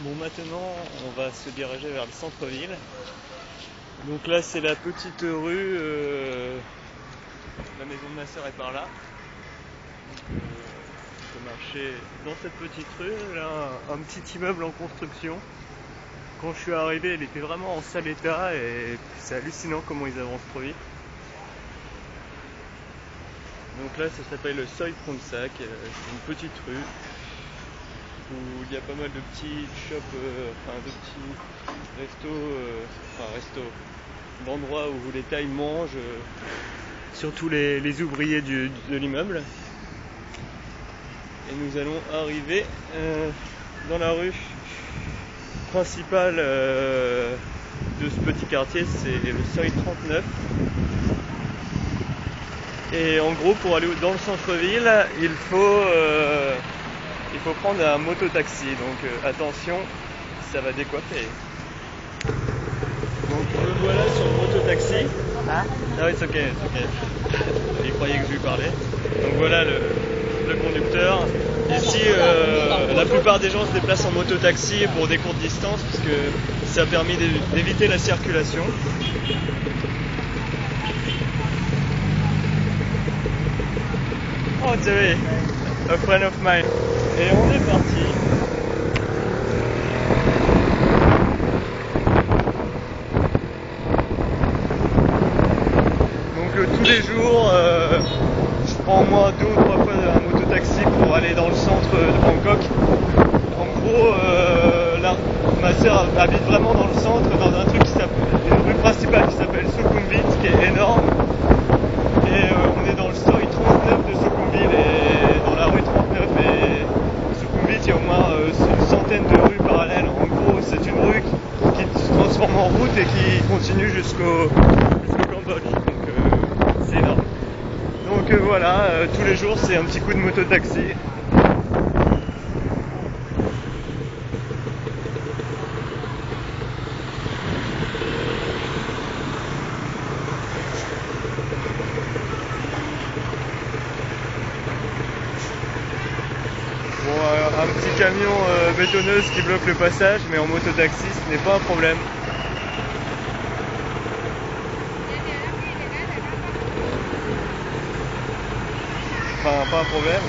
Bon, maintenant on va se diriger vers le centre-ville. Donc là c'est la petite rue, la maison de ma soeur est par là. Donc, on peut marcher dans cette petite rue, là un petit immeuble en construction. Quand je suis arrivé il était vraiment en sale état et c'est hallucinant comment ils avancent trop vite. Donc là ça s'appelle le Soi Pronsac, c'est une petite rue où il y a pas mal de petits shops, de petits restos, d'endroits où les Thaïs mangent, surtout les ouvriers de l'immeuble. Et nous allons arriver dans la rue principale de ce petit quartier, c'est le Soi 39. Et en gros, pour aller dans le centre-ville, il faut prendre un mototaxi. Donc attention, ça va décoiffer. Donc me voilà sur le mototaxi. Ah oui, c'est ok. Il croyait que je lui parlais. Donc voilà le conducteur. Ici, la plupart des gens se déplacent en mototaxi pour des courtes distances parce que ça a permis d'éviter la circulation. Oh Thierry, a friend of mine. Et on est parti. Donc tous les jours, je prends au moins 2 ou 3 fois un mototaxi pour aller dans le centre de Bangkok. En gros, là, ma soeur habite vraiment dans le centre, dans un truc qui s'appelle une rue principale qui s'appelle Sukhumvit, qui est énorme. Et on est dans le Soi 39 de Sukhumvit, et dans la rue 39 et Sukhumvit, il y a au moins une centaine de rues parallèles. En gros, c'est une rue qui se transforme en route et qui continue jusqu'au Cambodge. Donc c'est énorme. Donc voilà, tous les jours c'est un petit coup de mototaxi. Bon, un petit camion bétonneuse qui bloque le passage, mais en mototaxi ce n'est pas un problème. Enfin, pas un problème.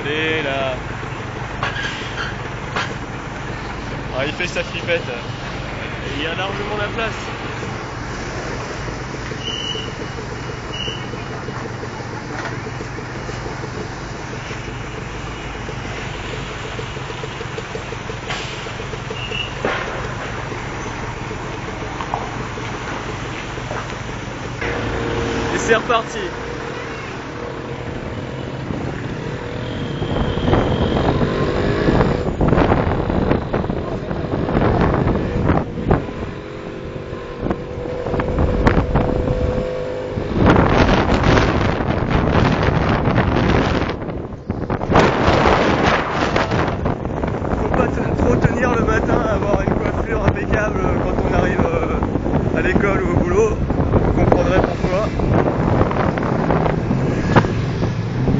Allez là. Ah, il fait sa flippette. Il y a largement la place. Et c'est reparti. Trop tenir le matin, avoir une coiffure impeccable quand on arrive à l'école ou au boulot, vous comprendrez pourquoi.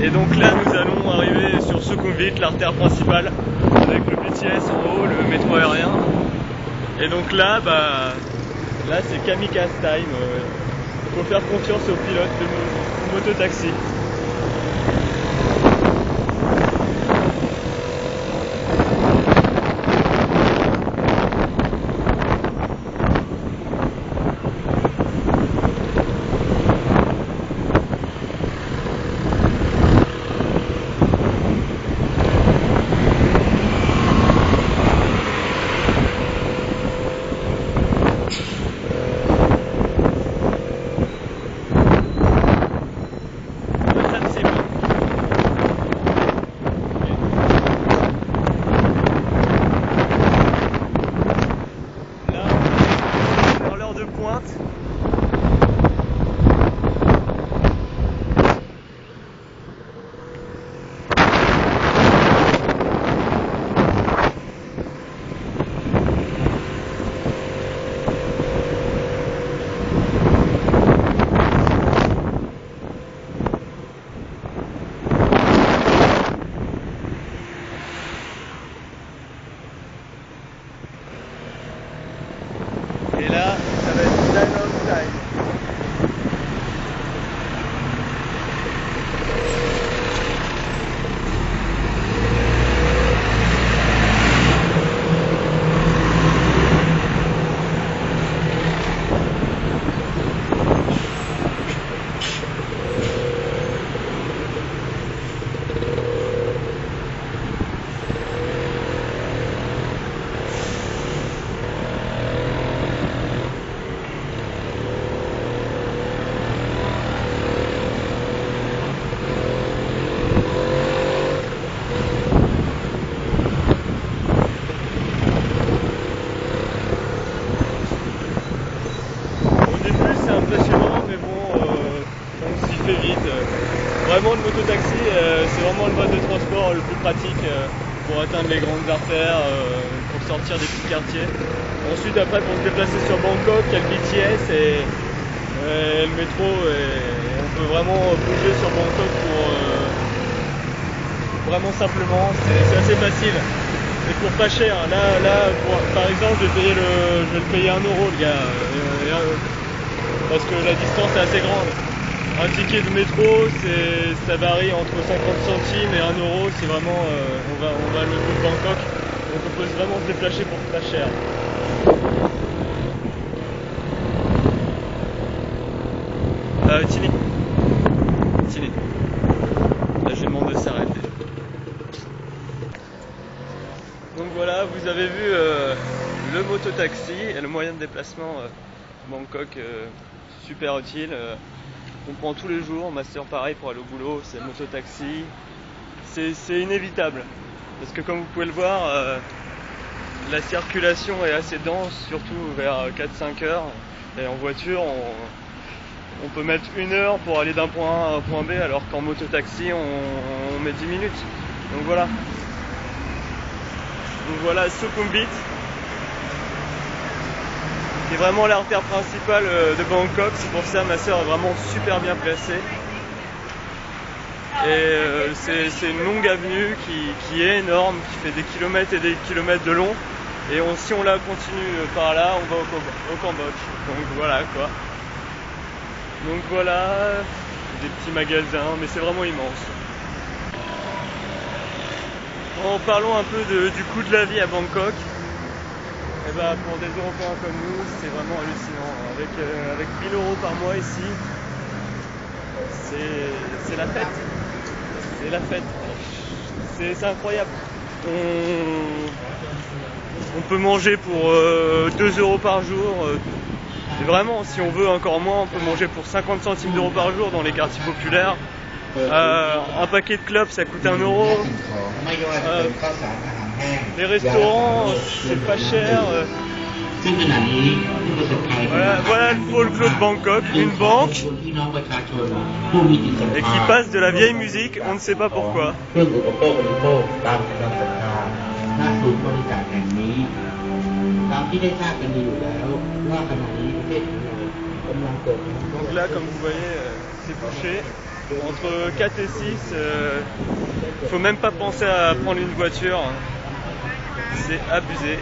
Et donc là nous allons arriver sur Sukhumvit, l'artère principale, avec le BTS en haut, le métro aérien. Et donc là, là c'est kamikaze time, il faut faire confiance aux pilotes de mototaxi. Vraiment, le mototaxi, c'est vraiment le mode de transport le plus pratique pour atteindre les grandes artères, pour sortir des petits quartiers. Ensuite, après, pour se déplacer sur Bangkok, il y a le BTS et le métro. Et on peut vraiment bouger sur Bangkok vraiment simplement. C'est assez facile. Et pour pas cher. Là par exemple, je vais le payer 1 euro, le gars. Parce que la distance est assez grande. Un ticket de métro, ça varie entre 50 centimes et 1 euro si vraiment on va à l'autre bout de Bangkok. Donc on peut vraiment se déplacer pour pas cher. Tini. Là, je demande de s'arrêter. Donc voilà, vous avez vu le mototaxi et le moyen de déplacement Bangkok, super utile. On prend tous les jours, ma soeur pareil pour aller au boulot, c'est le mototaxi. C'est inévitable, parce que comme vous pouvez le voir, la circulation est assez dense, surtout vers 4-5 heures. Et en voiture, on peut mettre 1 heure pour aller d'un point A à un point B, alors qu'en mototaxi, on met 10 minutes. Donc voilà. Donc voilà, Sukhumvit, qui est vraiment l'artère principale de Bangkok. C'est pour ça que ma soeur est vraiment super bien placée. Et c'est une longue avenue qui est énorme, qui fait des kilomètres et des kilomètres de long. Et si on la continue par là, on va au Cambodge. Donc voilà quoi. Donc voilà, des petits magasins, mais c'est vraiment immense. En parlant un peu du coût de la vie à Bangkok, et ben pour des Européens comme nous, c'est vraiment hallucinant. Avec 1000 euros par mois ici, c'est la fête. C'est la fête. C'est incroyable. On peut manger pour 2 euros par jour. Et vraiment, si on veut encore moins, on peut manger pour 50 centimes d'euros par jour dans les quartiers populaires. Un paquet de clopes, ça coûte 1 euro. Les restaurants, c'est pas cher. Voilà le folklore de Bangkok, une banque et qui passe de la vieille musique, on ne sait pas pourquoi. Donc là, comme vous voyez, c'est bouché. Entre 4 et 6, il faut même pas penser à prendre une voiture. C'est abusé.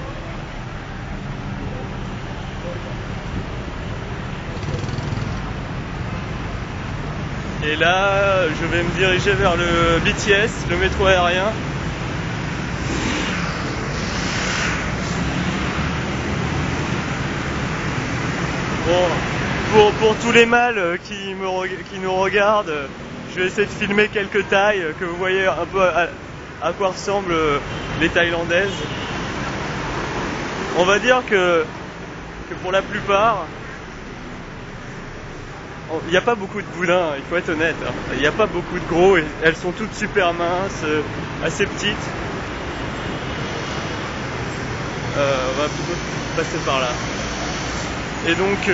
Et là, je vais me diriger vers le BTS, le métro aérien. Bon, pour tous les mâles qui nous regardent, je vais essayer de filmer quelques tailles, que vous voyez un peu à quoi ressemblent les Thaïlandaises. On va dire que pour la plupart, il n'y a pas beaucoup de boudins, il faut être honnête. Il n'y a pas beaucoup de gros, et elles sont toutes super minces, assez petites. On va plutôt passer par là. Et donc,